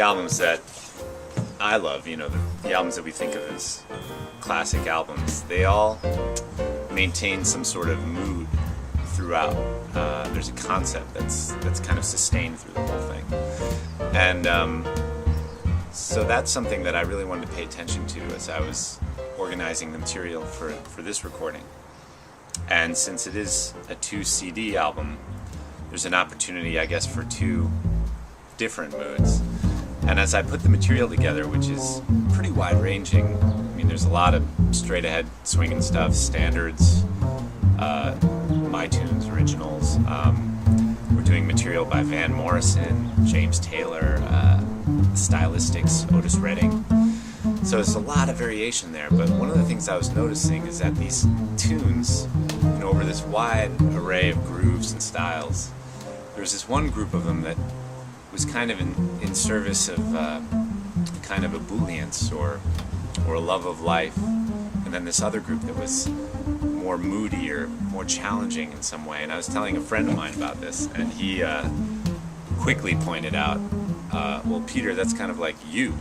albums that I love, you know, the albums that we think of as classic albums, they all maintain some sort of mood throughout. There's a concept that's kind of sustained through the whole thing. And so that's something that I really wanted to pay attention to as I was organizing the material for this recording. And since it is a 2 CD album, there's an opportunity, I guess, for 2 different moods. And as I put the material together, which is pretty wide-ranging, I mean, there's a lot of straight-ahead swinging stuff, standards, my tunes, originals. We're doing material by Van Morrison, James Taylor, Stylistics, Otis Redding. So there's a lot of variation there, but one of the things I was noticing is that these tunes, you know, over this wide array of grooves and styles, there's this one group of them that was kind of in service of kind of ebullience or a love of life, and then this other group that was more moody or more challenging in some way. And I was telling a friend of mine about this, and he quickly pointed out, well, Peter, that's kind of like you,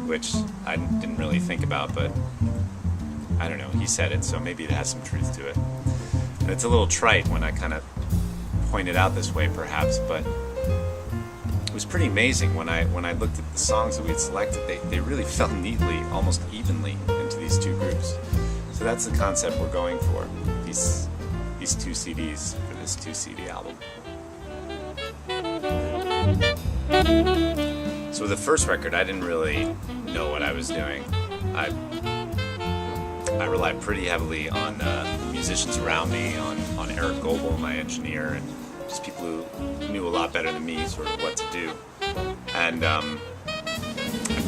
which I didn't really think about, but I don't know, he said it, so maybe it has some truth to it. And it's a little trite when I kind of point it out this way, perhaps, but it was pretty amazing when I looked at the songs that we had selected. They really fell neatly, almost evenly, into these 2 groups. So that's the concept we're going for, these 2 CDs for this 2 CD album. So with the first record, I didn't really know what I was doing. I relied pretty heavily on musicians around me, on Eric Goebel, my engineer, and just people who knew a lot better than me sort of what to do. And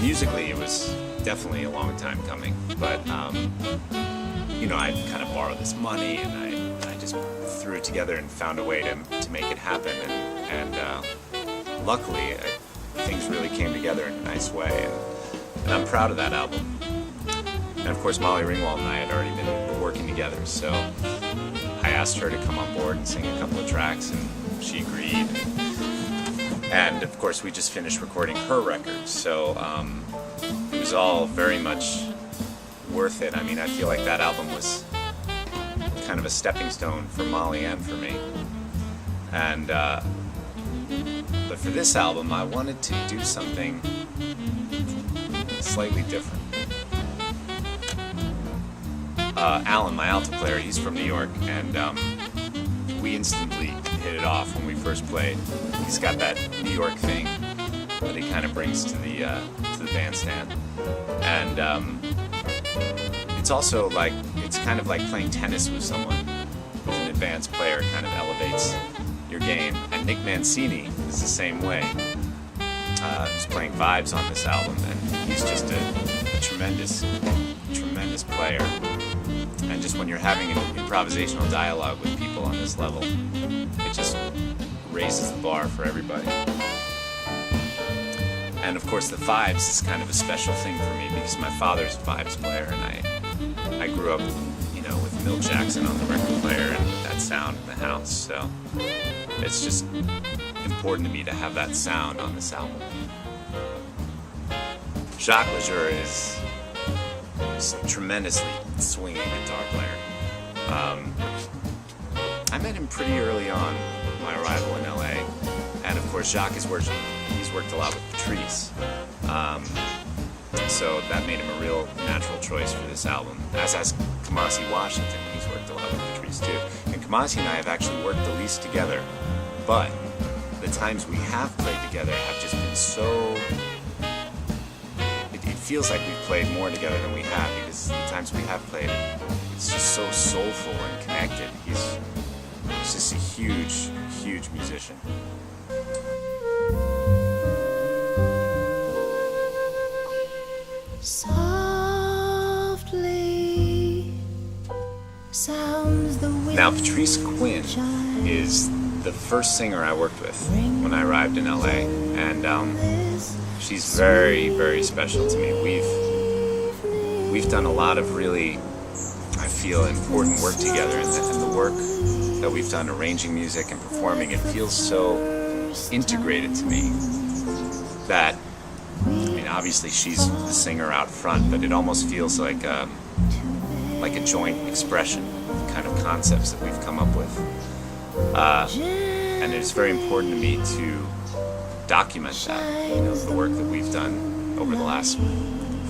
musically, it was definitely a long time coming, but you know, I kind of borrowed this money and I just threw it together and found a way to make it happen, and luckily things really came together in a nice way, and I'm proud of that album. And of course, Molly Ringwald and I had already been working together, so I asked her to come on board and sing a couple of tracks, and she agreed. And of course, we just finished recording her record, so it was all very much worth it. I mean, I feel like that album was kind of a stepping stone for Molly and for me. And but for this album, I wanted to do something slightly different. Alan, my alto player, he's from New York, and we instantly hit it off when we first played. He's got that New York thing that he kind of brings to the bandstand, and it's also like, it's kind of like playing tennis with someone who's an advanced player. Kind of elevates your game. And Nick Mancini is the same way. He's playing vibes on this album, and he's just a tremendous player. And just when you're having an improvisational dialogue with people on this level, it just raises the bar for everybody. And of course, the vibes is kind of a special thing for me because my father's a vibes player, and I grew up, you know, with Milt Jackson on the record player and that sound in the house. So it's just important to me to have that sound on this album. Jacques Lesure is a tremendously swinging guitar player. I met him pretty early on my arrival in LA, and of course Jacques he's worked a lot with Patrice, so that made him a real natural choice for this album, as has Kamasi Washington. He's worked a lot with Patrice too, and Kamasi and I have actually worked the least together, but the times we have played together have just been so, it feels like we've played more together than we have, because the times we have played, it's just so soulful and connected. He's just a huge musician. Softly sounds the wind. Now, Patrice Quinn is the first singer I worked with when I arrived in LA, and she's very, very special to me. We've done a lot of really, I feel, important work together, and the work that we've done arranging music and performing, it feels so integrated to me. that, I mean, obviously she's the singer out front, but it almost feels like a joint expression kind of concepts that we've come up with. And it's very important to me to document that, you know, the work that we've done over the last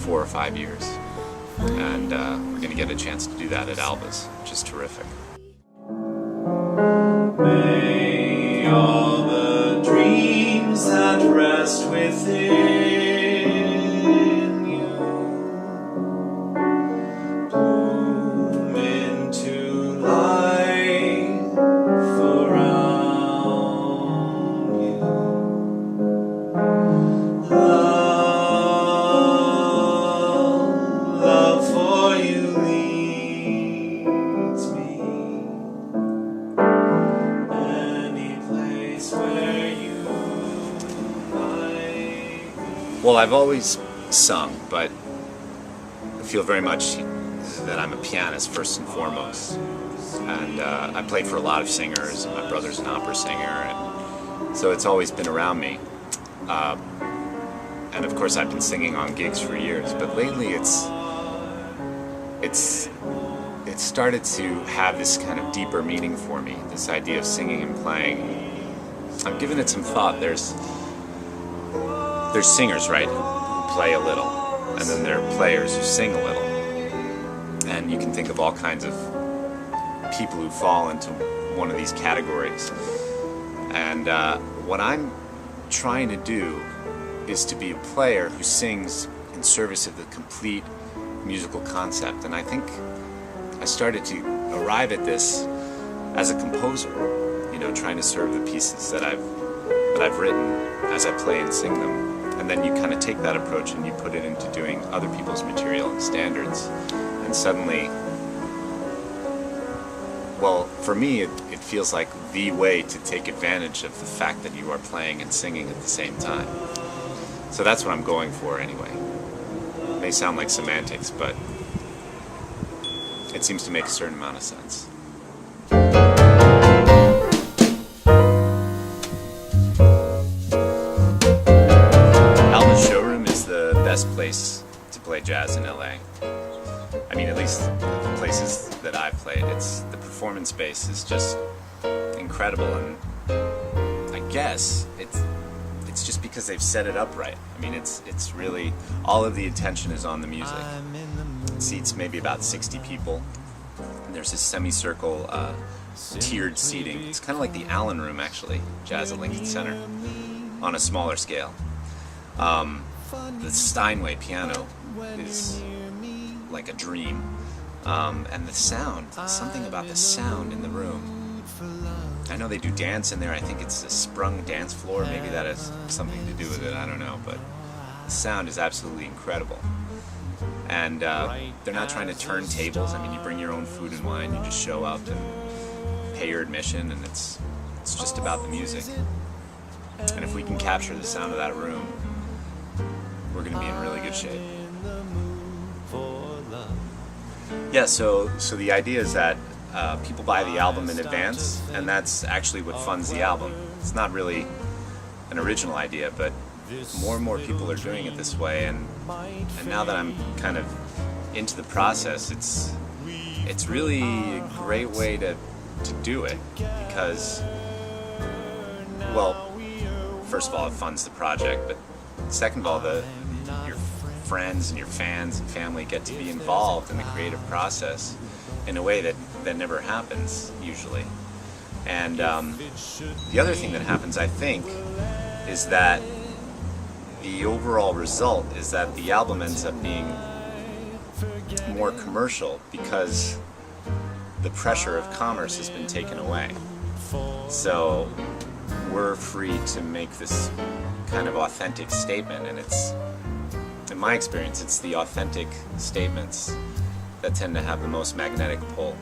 4 or 5 years. And we're going to get a chance to do that at Alba's, which is terrific. May all the dreams that rest within you bloom into life around you. Love for you leads me. Any place where you might be. Well, I've always sung, but I feel very much that I'm a pianist first and foremost. And I played for a lot of singers, and my brother's an opera singer, and so it's always been around me. And of course I've been singing on gigs for years, but lately it's started to have this kind of deeper meaning for me, this idea of singing and playing. I've given it some thought. There's singers, right, who play a little, and then there are players who sing a little. And you can think of all kinds of people who fall into one of these categories. And what I'm trying to do is to be a player who sings in service of the complete musical concept. And I think I started to arrive at this as a composer, you know, trying to serve the pieces that I've written as I play and sing them. And then you kind of take that approach and you put it into doing other people's material and standards. And suddenly, well, for me, it feels like the way to take advantage of the fact that you are playing and singing at the same time. So that's what I'm going for anyway. It may sound like semantics, but it seems to make a certain amount of sense. Alba's showroom is the best place to play jazz in LA. I mean, at least the places that I've played. The performance space is just incredible, and I guess it's just because they've set it up right. I mean, it's really, all of the attention is on the music. It seats maybe about 60 people. And there's this semicircle tiered seating. It's kind of like the Allen Room, actually, Jazz at Lincoln Center, on a smaller scale. The Steinway piano is like a dream. And the sound, something about the sound in the room. I know they do dance in there. I think it's a sprung dance floor. Maybe that has something to do with it. I don't know. But the sound is absolutely incredible. And they're not trying to turn tables. I mean, you bring your own food and wine. You just show up and pay your admission, and it's just about the music. And if we can capture the sound of that room, we're going to be in really good shape. Yeah, so the idea is that people buy the album in advance, and that's actually what funds the album. It's not really an original idea, but more and more people are doing it this way, and now that I'm kind of into the process, it's really a great way to do it, because, well, first of all, it funds the project, but second of all, your friends and your fans and family get to be involved in the creative process in a way that never happens usually. And the other thing that happens, I think, is that the overall result is that the album ends up being more commercial because the pressure of commerce has been taken away. So we're free to make this kind of authentic statement, and in my experience, it's the authentic statements that tend to have the most magnetic pull.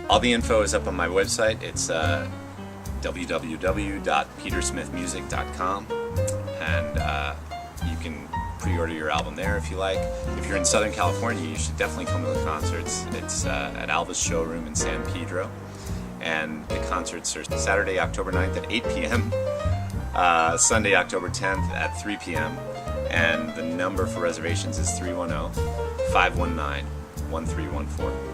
All the info is up on my website. It's www.petersmithmusic.com, and you can pre-order your album there if you like. If you're in Southern California, you should definitely come to the concerts. It's at Alba's showroom in San Pedro, And the concerts are Saturday, October 9th at 8 p.m., Sunday, October 10th at 3 p.m., and the number for reservations is 310-519-1314.